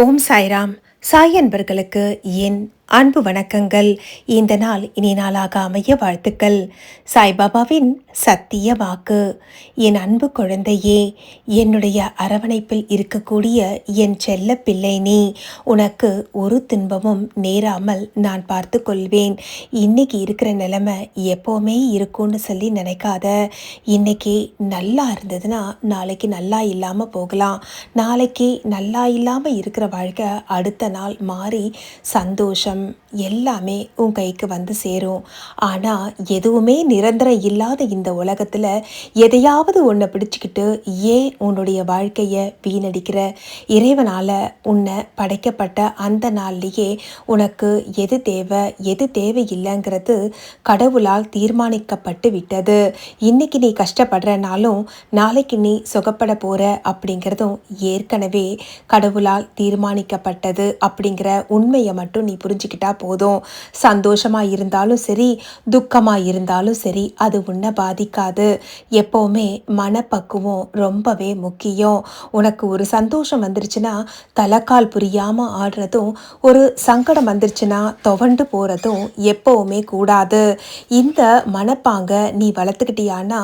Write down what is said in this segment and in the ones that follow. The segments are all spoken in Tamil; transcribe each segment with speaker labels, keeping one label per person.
Speaker 1: ஓம் சாய்ராம். சாய் அன்பர்களுக்கு என் அன்பு வணக்கங்கள். இந்த நாள் இனி நாளாக அமைய வாழ்த்துக்கள். சாய்பாபாவின் சத்திய வாக்கு. என் அன்பு குழந்தையே, என்னுடைய அரவணைப்பில் இருக்கக்கூடிய என் செல்ல பிள்ளை நீ. உனக்கு ஒரு துன்பமும் நேராமல் நான் பார்த்து கொள்வேன். இன்னைக்கு இருக்கிற நிலைமை எப்போவுமே இருக்கும்னு சொல்லி நினைக்காத. இன்னைக்கு நல்லா இருந்ததுன்னா நாளைக்கு நல்லா இல்லாமல் போகலாம். நாளைக்கு நல்லா இல்லாமல் இருக்கிற வாழ்க்கை அடுத்த நாள் மாறி சந்தோஷம் எல்லாமே உன் கைக்கு வந்து சேரும். ஆனால் எதுவுமே நிரந்தரம் இல்லாத இந்த உலகத்தில் எதையாவது ஒன்றை பிடிச்சிக்கிட்டு ஏன் உன்னுடைய வாழ்க்கையை வீணடிக்கிற? இறைவனால் உன்னை படைக்கப்பட்ட அந்த நாள்லேயே உனக்கு எது தேவை எது தேவையில்லைங்கிறது கடவுளால் தீர்மானிக்கப்பட்டு விட்டது. இன்னைக்கு நீ கஷ்டப்படுறனாலும் நாளைக்கு நீ சுகப்பட போகிற அப்படிங்கிறதும் ஏற்கனவே கடவுளால் தீர்மானிக்கப்பட்டது அப்படிங்கிற உண்மையை மட்டும் நீ புரிஞ்சுக்கிட்டா போதும். சந்தோஷமாக இருந்தாலும் சரி, துக்கமாக இருந்தாலும் சரி, அது உன்னை பாதிக்காது. எப்போவுமே மனப்பக்குவம் ரொம்பவே முக்கியம். உனக்கு ஒரு சந்தோஷம் வந்துருச்சுன்னா தலைக்கால் புரியாமல் ஆடுறதும், ஒரு சங்கடம் வந்துருச்சுன்னா துவண்டு போகிறதும் எப்போவுமே கூடாது. இந்த மனப்பாங்க நீ வளர்த்துக்கிட்டியானா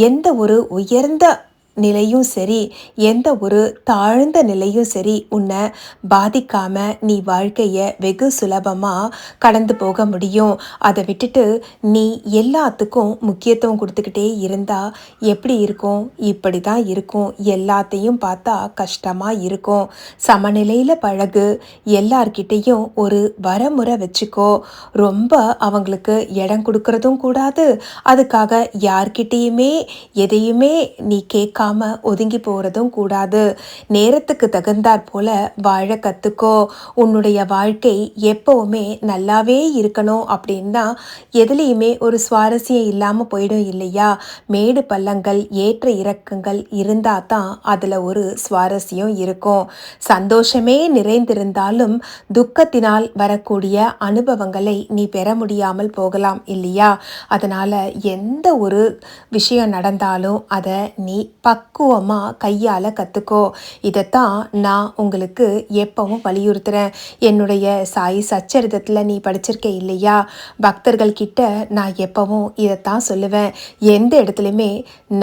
Speaker 1: எந்த ஒரு உயர்ந்த நிலையும் சரி, எந்த ஒரு தாழ்ந்த நிலையும் சரி உன்னை பாதிக்காம நீ வாழ்க்கையை வெகு சுலபமாக கடந்து போக முடியும். அதை விட்டுட்டு நீ எல்லாத்துக்கும் முக்கியத்துவம் கொடுத்துக்கிட்டே இருந்தா எப்படி இருக்கும்? இப்படி தான் இருக்கும். எல்லாத்தையும் பார்த்தா கஷ்டமாக இருக்கும். சமநிலையில் பழகு. எல்லார்கிட்டையும் ஒரு வரமுறை வச்சுக்கோ. ரொம்ப அவங்களுக்கு இடம் கொடுக்கறதும் கூடாது. அதுக்காக யார்கிட்டையுமே எதையுமே நீ கேட்க ஒதுங்கி போறதும் கூடாது. நேரத்துக்கு தகுந்தாற் போல வாழ கத்துக்கோ. உன்னுடைய வாழ்க்கை எப்பவுமே நல்லாவே இருக்கணும் அப்படின்னா எதுலேயுமே ஒரு சுவாரஸ்யம் இல்லாமல் போயிடும் இல்லையா? மேடு பள்ளங்கள் ஏற்ற இறக்கங்கள் இருந்தால் தான் அதில் ஒரு சுவாரஸ்யம் இருக்கும். சந்தோஷமே நிறைந்திருந்தாலும் துக்கத்தினால் வரக்கூடிய அனுபவங்களை நீ பெற முடியாமல் போகலாம் இல்லையா? அதனால் எந்த ஒரு விஷயம் நடந்தாலும் அதை நீ பக்குவமாக கையால் கற்றுக்கோ. இதைத்தான் நான் உங்களுக்கு எப்பவும் வலியுறுத்துகிறேன். என்னுடைய சாய் சச்சரிதத்தில் நீ படிச்சிருக்க இல்லையா? பக்தர்கள் கிட்ட நான் எப்பவும் இதைத்தான் சொல்லுவேன். எந்த இடத்துலையுமே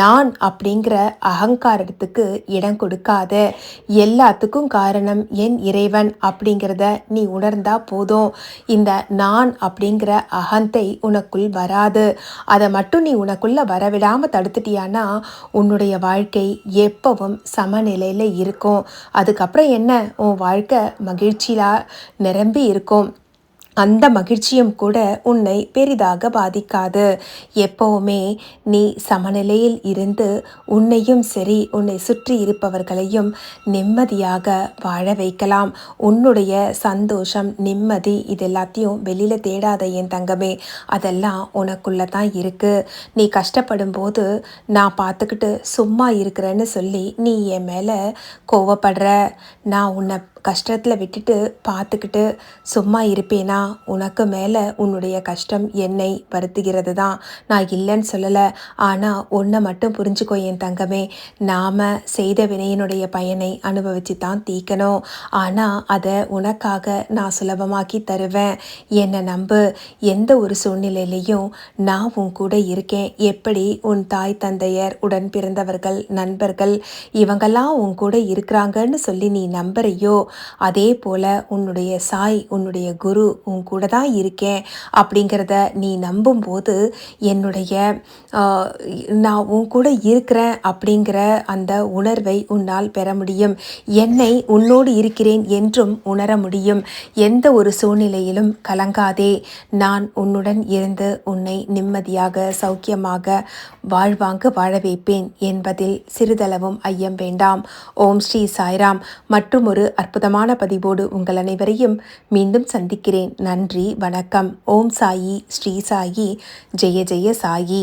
Speaker 1: நான் அப்படிங்கிற அகங்காரத்துக்கு இடம் கொடுக்காத. எல்லாத்துக்கும் காரணம் என் இறைவன் அப்படிங்கிறத நீ உணர்ந்தா போதும். இந்த நான் அப்படிங்கிற அகந்தை உனக்குள் வராது. அதை மட்டும் நீ உனக்குள்ள வரவிடாமல் தடுத்துட்டியானா உன்னுடைய வாழ்க்கை எப்பவும் சமநிலையில் இருக்கும். அதுக்கப்புறம் என்ன? உன் வாழ்க்கை மகிழ்ச்சியாக நிரம்பி இருக்கும். அந்த மகிழ்ச்சியும் கூட உன்னை பெரிதாக பாதிக்காது. எப்போவுமே நீ சமநிலையில் இருந்து உன்னையும் சரி, உன்னை சுற்றி இருப்பவர்களையும் நிம்மதியாக வாழ வைக்கலாம். உன்னுடைய சந்தோஷம், நிம்மதி இது எல்லாத்தையும் வெளியில் தேடாத என் தங்கமே. அதெல்லாம் உனக்குள்ளே தான் இருக்குது. நீ கஷ்டப்படும் போது நான் பார்த்துக்கிட்டு சும்மா இருக்கிறேன்னு சொல்லி நீ என் மேலே கோவப்படுற. நான் உன்னை கஷ்டத்தில் விட்டுட்டு பார்த்துக்கிட்டு சும்மா இருப்பேனா? உனக்கு மேலே உன்னுடைய கஷ்டம் என்னை வருத்துகிறது தான். நான் இல்லைன்னு சொல்லலை. ஆனால் ஒன்றை மட்டும் புரிஞ்சுக்கோ என் தங்கமே. நாம் செய்த வினையினுடைய பயனை அனுபவித்து தான் தீக்கணும். ஆனால் அதை உனக்காக நான் சுலபமாக்கி தருவேன். என்னை நம்பு. எந்த ஒரு சூழ்நிலையிலையும் நான் உன் கூட இருக்கேன். எப்படி உன் தாய் தந்தையர், உடன் பிறந்தவர்கள், நண்பர்கள் இவங்கெல்லாம் உன் கூட இருக்கிறாங்கன்னு சொல்லி நீ நம்புறையோ, அதே போல் உன்னுடைய சாய், உன்னுடைய குரு உன் கூட தான் இருக்கேன் அப்படிங்கிறத நீ நம்பும்போது என்னுடைய நான் உன் கூட இருக்கிறேன் அப்படிங்கிற அந்த உணர்வை உன்னால் பெற முடியும். என்னை உன்னோடு இருக்கிறேன் என்றும் உணர முடியும். எந்த ஒரு சூழ்நிலையிலும் கலங்காதே. நான் உன்னுடன் இருந்து உன்னை நிம்மதியாக சௌக்கியமாக வாழ்வாங்க வாழ வைப்பேன் என்பதில் சிறிதளவும் ஐயம் வேண்டாம். ஓம் ஸ்ரீ சாய்ராம். மற்றும் ஒரு அற்புதமான பதிவோடு உங்கள் அனைவரையும் மீண்டும் சந்திக்கிறேன். நன்றி, வணக்கம். ஓம் சாயி, ஸ்ரீ சாயி, ஜெய ஜெய சாயி.